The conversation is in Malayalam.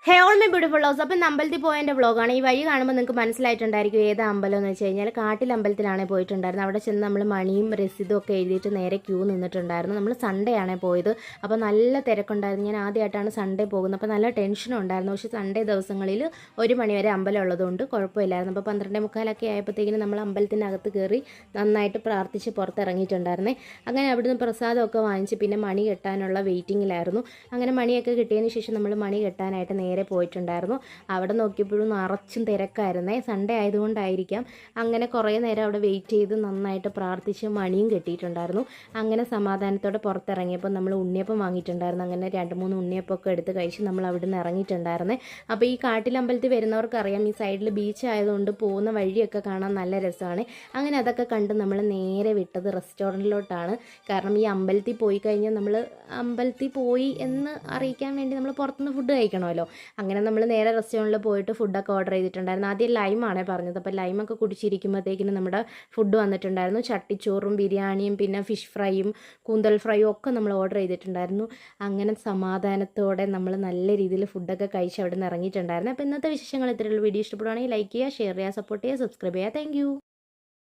Hey all my beautiful house. അപ്പം അമ്പലത്തിൽ പോയതിൻ്റെ വ്ളോഗാണ്. ഈ വഴി കാണുമ്പോൾ നിങ്ങൾക്ക് മനസ്സിലായിട്ടുണ്ടായിരിക്കും ഏത് അമ്പലം എന്ന് വെച്ച് കഴിഞ്ഞാൽ കാട്ടിലമ്പലത്തിലാണ് പോയിട്ടുണ്ടായിരുന്നത്. അവിടെ ചെന്ന് നമ്മൾ മണിയും രസീതും ഒക്കെ എഴുതിയിട്ട് നേരെ ക്യൂ നിന്നിട്ടുണ്ടായിരുന്നു. നമ്മൾ സൺഡേ ആണ് പോയത്. അപ്പോൾ നല്ല തിരക്കുണ്ടായിരുന്നു. ഞാൻ ആദ്യമായിട്ടാണ് സൺഡേ പോകുന്നത്. അപ്പോൾ നല്ല ടെൻഷനും ഉണ്ടായിരുന്നു. പക്ഷേ സൺഡേ ദിവസങ്ങളിൽ 1 മണി വരെ അമ്പലം ഉള്ളതുകൊണ്ട് കുഴപ്പമില്ലായിരുന്നു. അപ്പോൾ 12:45 ആയപ്പോഴത്തേക്കിനും നമ്മൾ അമ്പലത്തിനകത്ത് കയറി നന്നായിട്ട് പ്രാർത്ഥിച്ച് പുറത്തിറങ്ങിയിട്ടുണ്ടായിരുന്നേ. അങ്ങനെ അവിടുന്ന് പ്രസാദമൊക്കെ വാങ്ങിച്ച് പിന്നെ മണി കെട്ടാനുള്ള വെയിറ്റിങ്ങിലായിരുന്നു. അങ്ങനെ മണിയൊക്കെ കിട്ടിയതിന് ശേഷം നമ്മൾ മണി കെട്ടാനായിട്ട് നേരെ പോയിട്ടുണ്ടായിരുന്നു. അവിടെ നോക്കിയപ്പോഴും നിറച്ചും തിരക്കായിരുന്നേ. സൺഡേ ആയതുകൊണ്ടായിരിക്കാം. അങ്ങനെ കുറേ നേരം അവിടെ വെയിറ്റ് ചെയ്ത് നന്നായിട്ട് പ്രാർത്ഥിച്ച് മണിയും കെട്ടിയിട്ടുണ്ടായിരുന്നു. അങ്ങനെ സമാധാനത്തോടെ പുറത്തിറങ്ങിയപ്പോൾ നമ്മൾ ഉണ്ണിയപ്പം വാങ്ങിയിട്ടുണ്ടായിരുന്നു. അങ്ങനെ 2-3 ഉണ്ണിയപ്പമൊക്കെ എടുത്ത് കഴിച്ച് നമ്മൾ അവിടെ നിന്ന് ഇറങ്ങിയിട്ടുണ്ടായിരുന്നേ. അപ്പോൾ ഈ കാട്ടിലമ്പലത്തിൽ വരുന്നവർക്കറിയാം, ഈ സൈഡിൽ ബീച്ച് ആയതുകൊണ്ട് പോകുന്ന വഴിയൊക്കെ കാണാൻ നല്ല രസമാണ്. അങ്ങനെ അതൊക്കെ കണ്ട് നമ്മൾ നേരെ വിട്ടത് റെസ്റ്റോറൻറ്റിലോട്ടാണ്. കാരണം ഈ അമ്പലത്തിൽ പോയി കഴിഞ്ഞാൽ നമ്മൾ അമ്പലത്തിൽ പോയി എന്ന് അറിയിക്കാൻ വേണ്ടി നമ്മൾ പുറത്തുനിന്ന് ഫുഡ് കഴിക്കണമല്ലോ. അങ്ങനെ നമ്മൾ നേരെ റെസ്റ്റോറൻറ്റിൽ പോയിട്ട് ഫുഡൊക്കെ ഓർഡർ ചെയ്തിട്ടുണ്ടായിരുന്നു. ആദ്യം ലൈമാണേ പറഞ്ഞത്. അപ്പോൾ ലൈമൊക്കെ കുടിച്ചിരിക്കുമ്പോഴത്തേക്കിനും നമ്മുടെ ഫുഡ് വന്നിട്ടുണ്ടായിരുന്നു. ചട്ടിച്ചോറും ബിരിയാണിയും പിന്നെ ഫിഷ് ഫ്രൈയും കൂന്തൽ ഫ്രൈയും ഒക്കെ നമ്മൾ ഓർഡർ ചെയ്തിട്ടുണ്ടായിരുന്നു. അങ്ങനെ സമാധാനത്തോടെ നമ്മൾ നല്ല രീതിയിൽ ഫുഡൊക്കെ കഴിച്ച് അവിടെ നിന്ന് ഇറങ്ങിയിട്ടുണ്ടായിരുന്നു. അപ്പോൾ ഇന്നത്തെ വിശേഷങ്ങൾ ഇത്രയുള്ള വീഡിയോ ഇഷ്ടപ്പെടുവാണെങ്കിൽ ലൈക്ക് ചെയ്യുക, ഷെയർ ചെയ്യുക, സപ്പോർട്ട് ചെയ്യുക, സബ്സ്ക്രൈബ് ചെയ്യുക. താങ്ക്